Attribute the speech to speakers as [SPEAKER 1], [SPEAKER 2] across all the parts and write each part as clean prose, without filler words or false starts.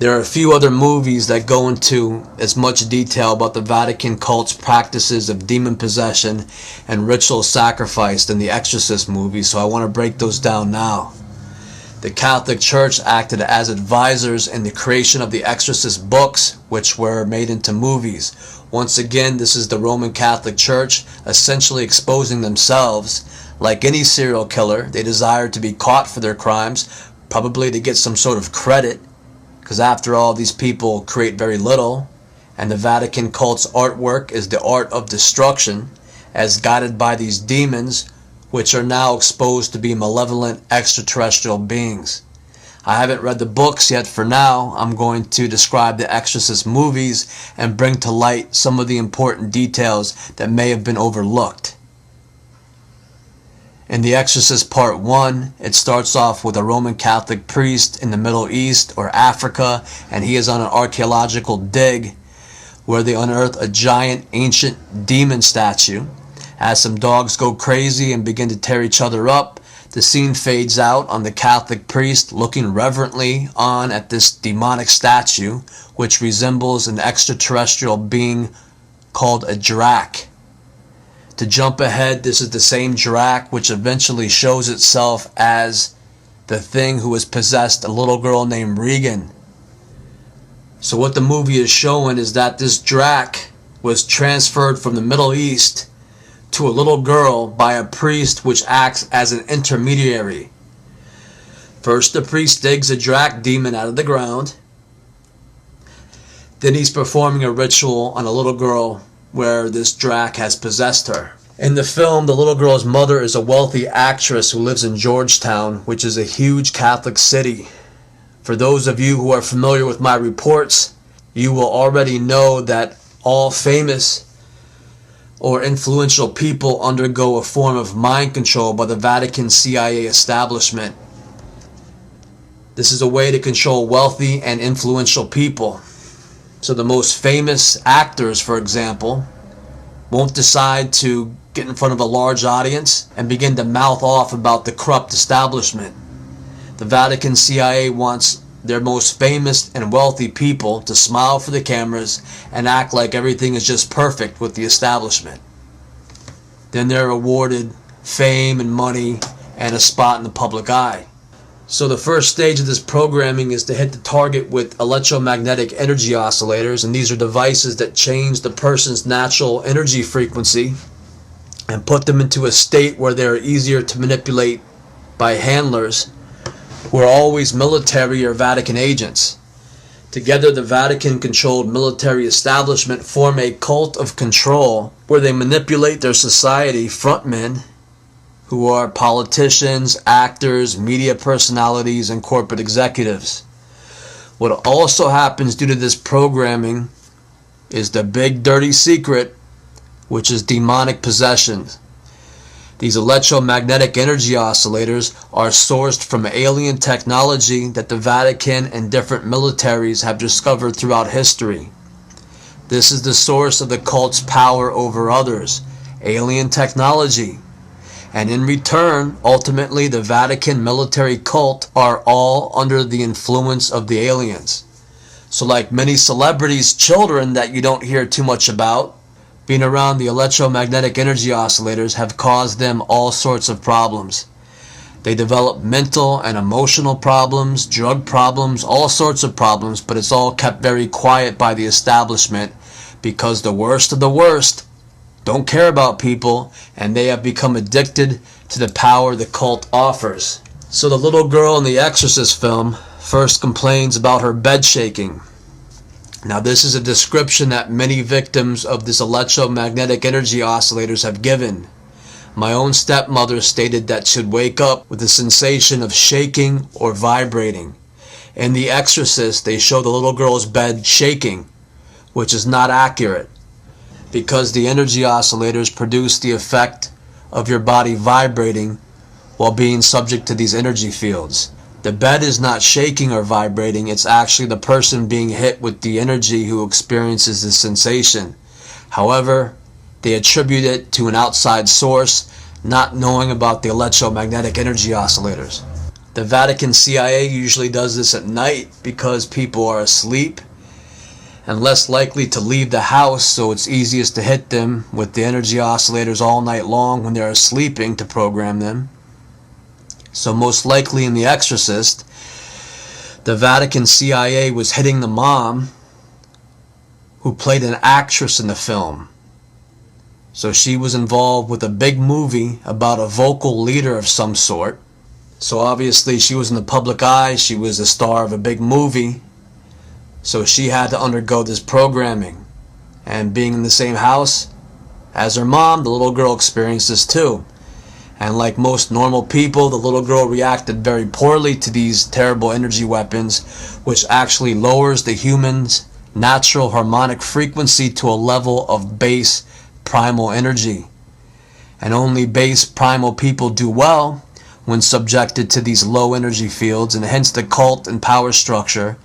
[SPEAKER 1] There are a few other movies that go into as much detail about the Vatican cult's practices of demon possession and ritual sacrifice than the Exorcist movies, so I want to break those down now. The Catholic Church acted as advisors in the creation of the Exorcist books, which were made into movies. Once again, this is the Roman Catholic Church essentially exposing themselves. Like any serial killer, they desire to be caught for their crimes, probably to get some sort of credit, because after all, these people create very little, and the Vatican cult's artwork is the art of destruction, as guided by these demons, which are now exposed to be malevolent extraterrestrial beings. I haven't read the books yet. For now, I'm going to describe the Exorcist movies and bring to light some of the important details that may have been overlooked. In The Exorcist Part 1, it starts off with a Roman Catholic priest in the Middle East or Africa, and he is on an archaeological dig where they unearth a giant ancient demon statue. As some dogs go crazy and begin to tear each other up, the scene fades out on the Catholic priest looking reverently on at this demonic statue, which resembles an extraterrestrial being called a drac. To jump ahead, this is the same drac which eventually shows itself as the thing who has possessed a little girl named Regan. So what the movie is showing is that this drac was transferred from the Middle East to a little girl by a priest which acts as an intermediary. First, the priest digs a drac demon out of the ground. Then he's performing a ritual on a little girl where this drac has possessed her. In the film, the little girl's mother is a wealthy actress who lives in Georgetown, which is a huge Catholic city. For those of you who are familiar with my reports, you will already know that all famous or influential people undergo a form of mind control by the Vatican CIA establishment. This is a way to control wealthy and influential people. So the most famous actors, for example, won't decide to get in front of a large audience and begin to mouth off about the corrupt establishment. The Vatican CIA wants their most famous and wealthy people to smile for the cameras and act like everything is just perfect with the establishment. Then they're awarded fame and money and a spot in the public eye. So the first stage of this programming is to hit the target with electromagnetic energy oscillators, and these are devices that change the person's natural energy frequency and put them into a state where they're easier to manipulate by handlers who are always military or Vatican agents. Together, the Vatican-controlled military establishment form a cult of control where they manipulate their society frontmen who are politicians, actors, media personalities, and corporate executives. What also happens due to this programming is the big dirty secret, which is demonic possession. These electromagnetic energy oscillators are sourced from alien technology that the Vatican and different militaries have discovered throughout history. This is the source of the cult's power over others, alien technology. And in return, ultimately, the Vatican military cult are all under the influence of the aliens. So like many celebrities' children that you don't hear too much about, being around the electromagnetic energy oscillators have caused them all sorts of problems. They develop mental and emotional problems, drug problems, all sorts of problems, but it's all kept very quiet by the establishment because the worst of the worst don't care about people, and they have become addicted to the power the cult offers. So the little girl in the Exorcist film first complains about her bed shaking. Now this is a description that many victims of this electromagnetic energy oscillators have given. My own stepmother stated that she'd wake up with a sensation of shaking or vibrating. In The Exorcist, they show the little girl's bed shaking, which is not accurate, because the energy oscillators produce the effect of your body vibrating while being subject to these energy fields. The bed is not shaking or vibrating, it's actually the person being hit with the energy who experiences this sensation. However, they attribute it to an outside source, not knowing about the electromagnetic energy oscillators. The Vatican CIA usually does this at night because people are asleep and less likely to leave the house, so it's easiest to hit them with the energy oscillators all night long when they are sleeping to program them. So most likely in The Exorcist, the Vatican CIA was hitting the mom who played an actress in the film. So she was involved with a big movie about a vocal leader of some sort. So obviously she was in the public eye, she was the star of a big movie. So she had to undergo this programming. And being in the same house as her mom, the little girl experienced this too. And like most normal people, the little girl reacted very poorly to these terrible energy weapons, which actually lowers the human's natural harmonic frequency to a level of base primal energy. And only base primal people do well when subjected to these low energy fields, and hence the cult and power structure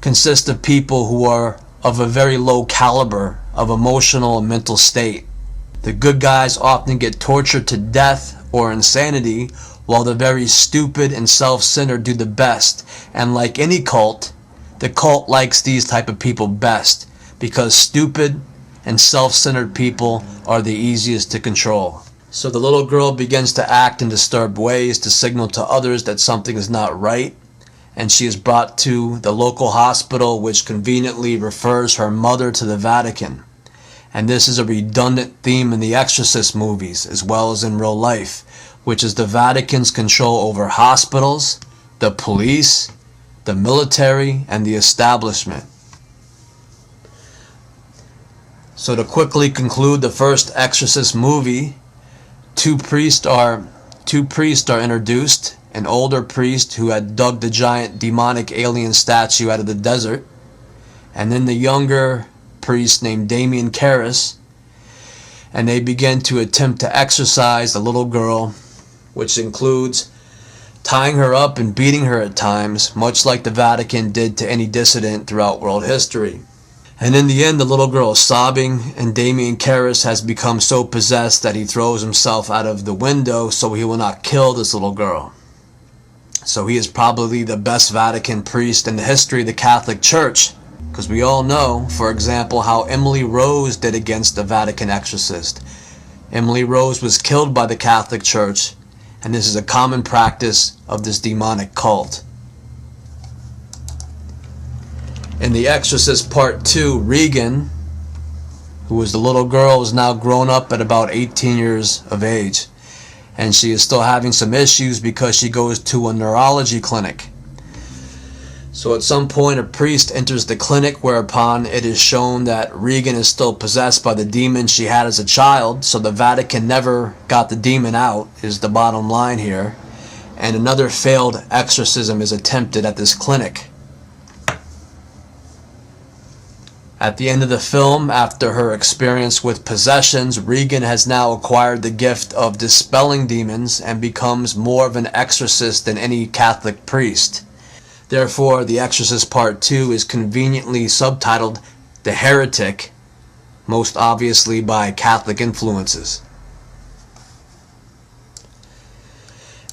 [SPEAKER 1] consists of people who are of a very low caliber of emotional and mental state. The good guys often get tortured to death or insanity, while the very stupid and self-centered do the best. And like any cult, the cult likes these type of people best, because stupid and self-centered people are the easiest to control. So the little girl begins to act in disturbed ways to signal to others that something is not right, and she is brought to the local hospital, which conveniently refers her mother to the Vatican. And this is a redundant theme in the Exorcist movies as well as in real life, which is the Vatican's control over hospitals, the police, the military, and the establishment. So to quickly conclude the first Exorcist movie, two priests are introduced. An older priest who had dug the giant demonic alien statue out of the desert, and then the younger priest named Damien Karras, and they begin to attempt to exorcise the little girl, which includes tying her up and beating her at times, much like the Vatican did to any dissident throughout world history. And in the end, the little girl is sobbing, and Damien Karras has become so possessed that he throws himself out of the window so he will not kill this little girl. So he is probably the best Vatican priest in the history of the Catholic Church, because we all know, for example, how Emily Rose did against the Vatican exorcist. Emily Rose was killed by the Catholic Church, and this is a common practice of this demonic cult. In The Exorcist Part 2, Regan, who was the little girl, is now grown up at about 18 years of age. And she is still having some issues because she goes to a neurology clinic. So at some point a priest enters the clinic, whereupon it is shown that Regan is still possessed by the demon she had as a child. So the Vatican never got the demon out, is the bottom line here. And another failed exorcism is attempted at this clinic. At the end of the film, after her experience with possessions, Regan has now acquired the gift of dispelling demons and becomes more of an exorcist than any Catholic priest. Therefore, The Exorcist Part 2 is conveniently subtitled The Heretic, most obviously by Catholic influences.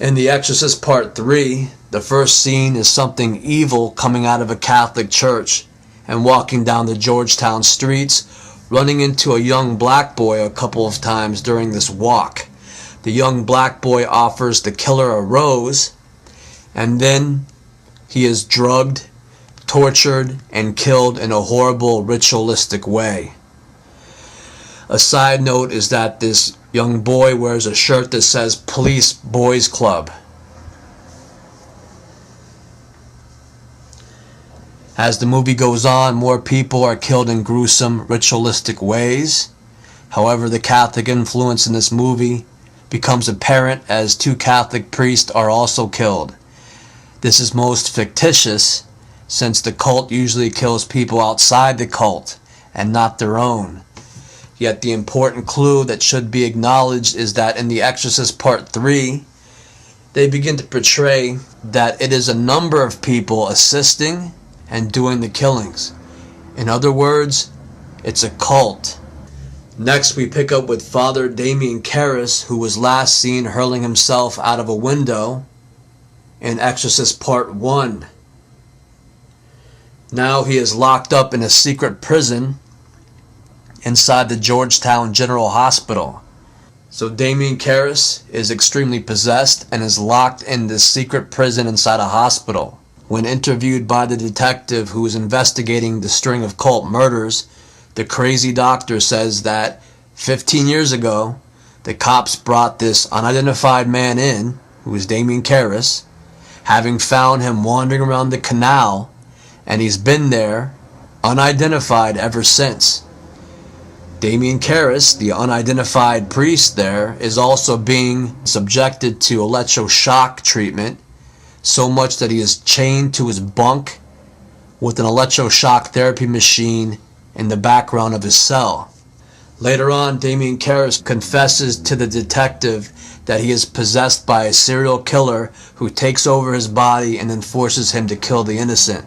[SPEAKER 1] In The Exorcist Part 3, the first scene is something evil coming out of a Catholic church and walking down the Georgetown streets, running into a young black boy a couple of times during this walk. The young black boy offers the killer a rose, and then he is drugged, tortured, and killed in a horrible ritualistic way. A side note is that this young boy wears a shirt that says Police Boys Club. As the movie goes on, more people are killed in gruesome, ritualistic ways. However, the Catholic influence in this movie becomes apparent as two Catholic priests are also killed. This is most fictitious, since the cult usually kills people outside the cult and not their own. Yet the important clue that should be acknowledged is that in The Exorcist Part 3, they begin to portray that it is a number of people assisting and doing the killings. In other words, it's a cult. Next, we pick up with Father Damien Karras, who was last seen hurling himself out of a window in Exorcist Part 1. Now he is locked up in a secret prison inside the Georgetown General Hospital. So Damien Karras is extremely possessed and is locked in this secret prison inside a hospital. When interviewed by the detective who is investigating the string of cult murders, the crazy doctor says that 15 years ago, the cops brought this unidentified man in, who is Damien Karras, having found him wandering around the canal, and he's been there, unidentified, ever since. Damien Karras, the unidentified priest there, is also being subjected to electroshock treatment, so much that he is chained to his bunk with an electroshock therapy machine in the background of his cell. Later on, Damien Karras confesses to the detective that he is possessed by a serial killer who takes over his body and then forces him to kill the innocent.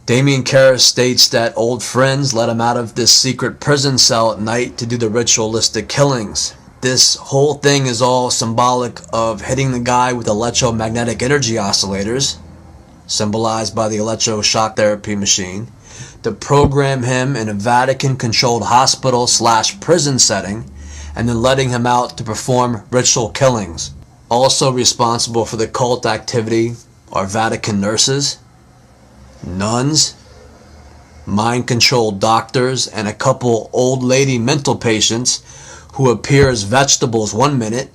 [SPEAKER 1] Damien Karras states that old friends let him out of this secret prison cell at night to do the ritualistic killings. This whole thing is all symbolic of hitting the guy with electromagnetic energy oscillators, symbolized by the electroshock therapy machine, to program him in a Vatican-controlled hospital/prison setting, and then letting him out to perform ritual killings. Also responsible for the cult activity are Vatican nurses, nuns, mind-controlled doctors, and a couple old lady mental patients who appear as vegetables one minute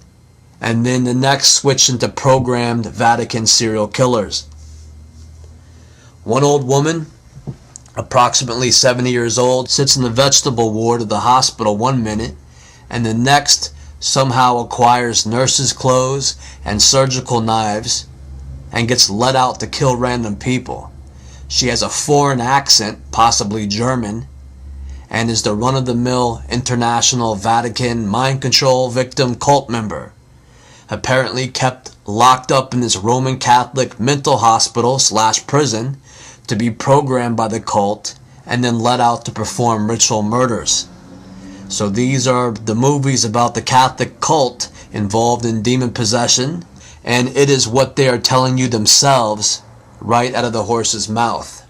[SPEAKER 1] and then the next switch into programmed Vatican serial killers. One old woman, approximately 70 years old, sits in the vegetable ward of the hospital one minute and the next somehow acquires nurses' clothes and surgical knives and gets let out to kill random people. She has a foreign accent, possibly German, and is the run-of-the-mill international Vatican mind control victim cult member, apparently kept locked up in this Roman Catholic mental hospital/prison to be programmed by the cult and then let out to perform ritual murders. So these are the movies about the Catholic cult involved in demon possession, and it is what they are telling you themselves right out of the horse's mouth.